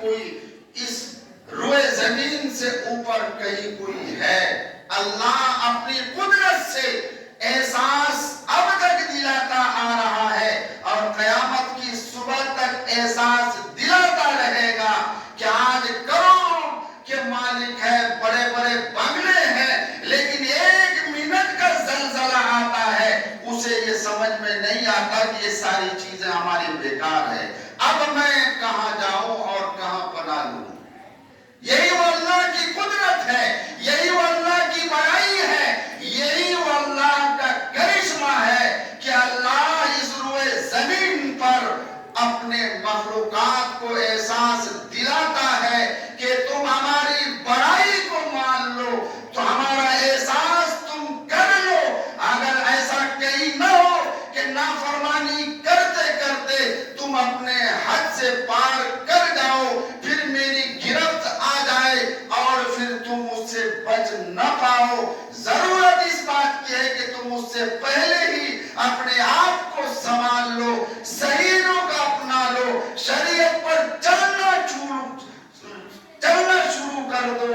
کوئی اس روئے زمین سے اوپر کہیں کوئی ہے۔ اللہ اپنی قدرت سے احساس اب تک دلاتا آ رہا ہے اور قیامت کی صبح تک احساس دلاتا رہے گا کہ آج کروڑوں کے مالک ہے، بڑے بڑے بنگلے ہیں، لیکن ایک منٹ کا زلزلہ آتا ہے اسے یہ سمجھ میں نہیں آتا کہ یہ ساری چیزیں ہماری بیکار ہے، اب میں کہاں جاؤں اور کہاں پناہ لوں۔ یہی وہ اللہ کی قدرت ہے، یہی وہ اللہ کی بڑائی ہے، یہی وہ اللہ کا کرشمہ ہے کہ اللہ اس روئے زمین پر اپنے مخلوقات کو احساس دلاتا ہے کہ تم ہماری بڑائی کو مان لو، تو ہمارا احساس تم کر لو۔ اگر ایسا کہیں نہ ہو کہ نافرمانی کرتے کرتے تم اپنے حد سے پار کر جاؤ، پھر میری گرفت آ جائے اور پھر تم اس سے بچ نہ پاؤ، ضرورت اس بات کی ہے کہ تم اس سے پہلے ہی اپنے آپ کو سنبھال لو، صحیحوں کا اپنا لو، شریعت پر چلنا شروع کر دو،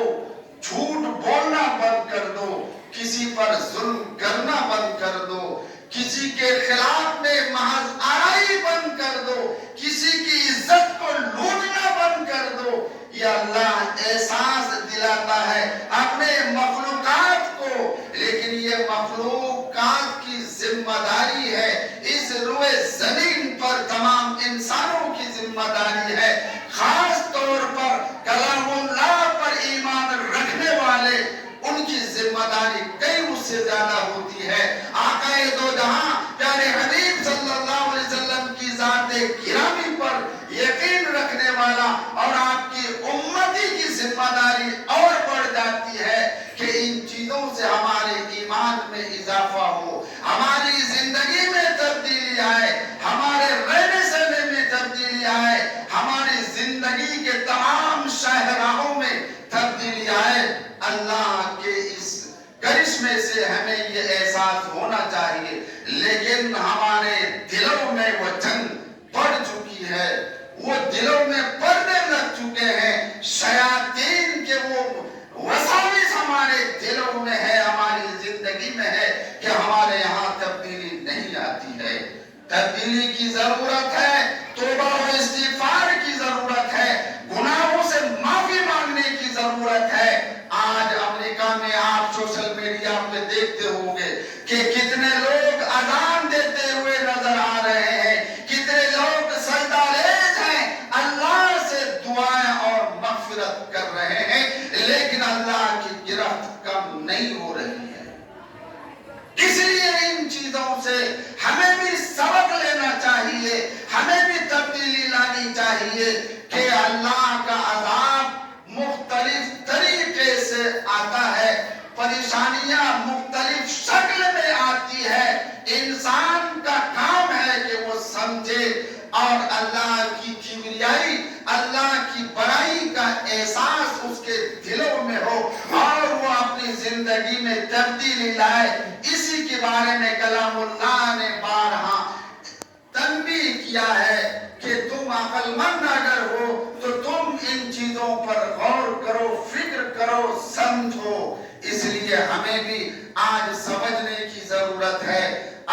جھوٹ بولنا بند کر دو، کسی پر ظلم کرنا بند کر دو، کسی کے خلاف میں محض آرائی بند کر دو، کسی کی عزت کو لوٹنا بند کر دو۔ یہ اللہ احساس دلاتا ہے اپنے مخلوقات کو، لیکن یہ مخلوقات کی ذمہ داری ہے، اس روئے زمین پر تمام انسانوں کی ذمہ داری ہے، خاص طور پر کلام اللہ پر ایمان رکھنے والے، ان کی ذمہ داری کئی اس سے زیادہ ہوتی ہے۔ آقا دو جہاں پیارے حبیب صلی اللہ علیہ وسلم کی ذات گرامی پر یقین رکھنے والا اور آپ کی امتی کی ذمہ داری اور بڑھ جاتی ہے کہ ان چیزوں سے ہمارے ایمان میں اضافہ ہو، ہماری زندگی میں تبدیلی آئے، ہمارے رہنے سہنے میں تبدیلی آئے، ہماری زندگی کے تمام شاہراہوں میں تبدیلی آئے۔ اللہ کے اس کرشمے سے ہمیں یہ احساس ہونا چاہیے، لیکن ہمارے دلوں میں وہ جنگ بڑھ چکی ہے، وہ دلوں میں پردے لگ چکے ہیں، شیاطین کے وہ وساوس ہمارے دلوں میں ہے، ہماری زندگی میں ہے کہ ہمارے یہاں تبدیلی نہیں آتی ہے۔ تبدیلی کی ضرورت ہے، توبہ و استغفار کی ضرورت ہے، گناہوں سے معافی مانگنے کی ضرورت ہے۔ آج امریکہ میں آپ سوشل میڈیا پہ دیکھتے ہوں گے کہ کتنے لوگ اذان دیتے ہوئے نظر آ رہے ہیں، کتنے لوگ سجدہ ریز ہیں، اللہ سے دعائیں اور مغفرت کر رہے ہیں، لیکن اللہ کی گرفت کم نہیں ہو رہی ہے۔ اس لیے ان چیزوں سے ہمیں بھی سبق لینا چاہیے، ہمیں بھی تبدیلی لانی چاہیے کہ اللہ کا عذاب مختلف طریقے سے آتا ہے، پریشانیاں مختلف شکل میں آتی ہے، انسان کا کام ہے کہ وہ سمجھے اور اللہ کی کبریائی، اللہ کی بڑائی کا احساس اس کے دلوں میں ہو اور وہ اپنی زندگی میں تبدیلی لائے۔ اسی کے بارے میں کلام اللہ نے بارہا تنبیہ کیا ہے کہ تم عقل مند اگر ہو تو تم ان چیزوں پر غور کرو، فکر کرو، سمجھو۔ اس لیے ہمیں بھی آج سمجھنے کی ضرورت ہے،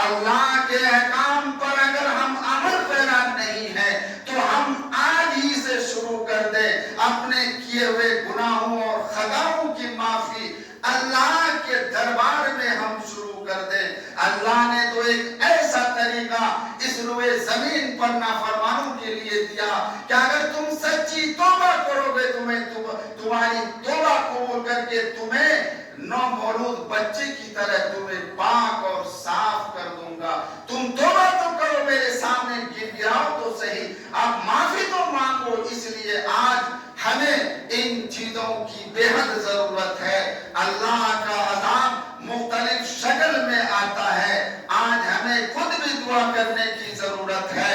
اللہ کے احکام پر اگر ہم عمل پیرا نہیں ہے تو ہم آج ہی سے شروع کر دیں، اپنے کیے ہوئے گناہوں اور خطاؤں کی معافی اللہ کے دربار میں ہم شروع کر دیں۔ اللہ نے تو ایک ایسا طریقہ اس روئے زمین پر نافرمانوں کے لیے دیا کہ اگر تم سچی توبہ کرو گے تمہاری توبہ قبول کر کے تمہیں نومولود بچے کی طرح تمہیں پاک اور صاف کر دوں گا۔ تم توبہ تو کرو، میرے سامنے گر گراؤ تو صحیح، اب معافی تو مانگو۔ اس لیے آج ہمیں ان چیزوں کی بے حد ضرورت ہے۔ اللہ کا عذاب مختلف شکل میں آتا ہے، آج ہمیں خود بھی دعا کرنے کی ضرورت ہے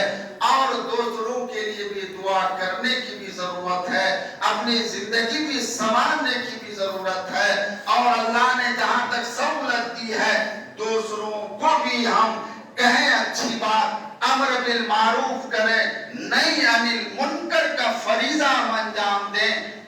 اور دوسروں کے لیے بھی دعا کرنے کی بھی ضرورت ہے، اپنی زندگی بھی سنوارنے کی بھی ضرورت ہے، اور اللہ نے جہاں تک سہولت دی ہے دوسروں کو بھی ہم کہیں اچھی بات، امر بالمعروف کریں، نہی عن المنکر کا فریضہ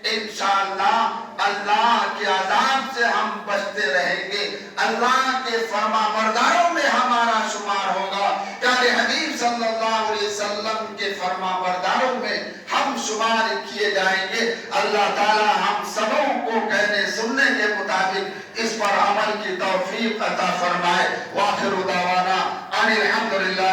انشاءاللہ اللہ کے عذاب سے ہم بچتے رہیں گے، اللہ کے فرما برداروں میں ہمارا شمار ہوگا، پیارے حبیب صلی اللہ علیہ وسلم کے فرما برداروں میں ہم شمار کیے جائیں گے۔ اللہ تعالی ہم سبوں کو کہنے سننے کے مطابق اس پر عمل کی توفیق عطا فرمائے۔ وآخر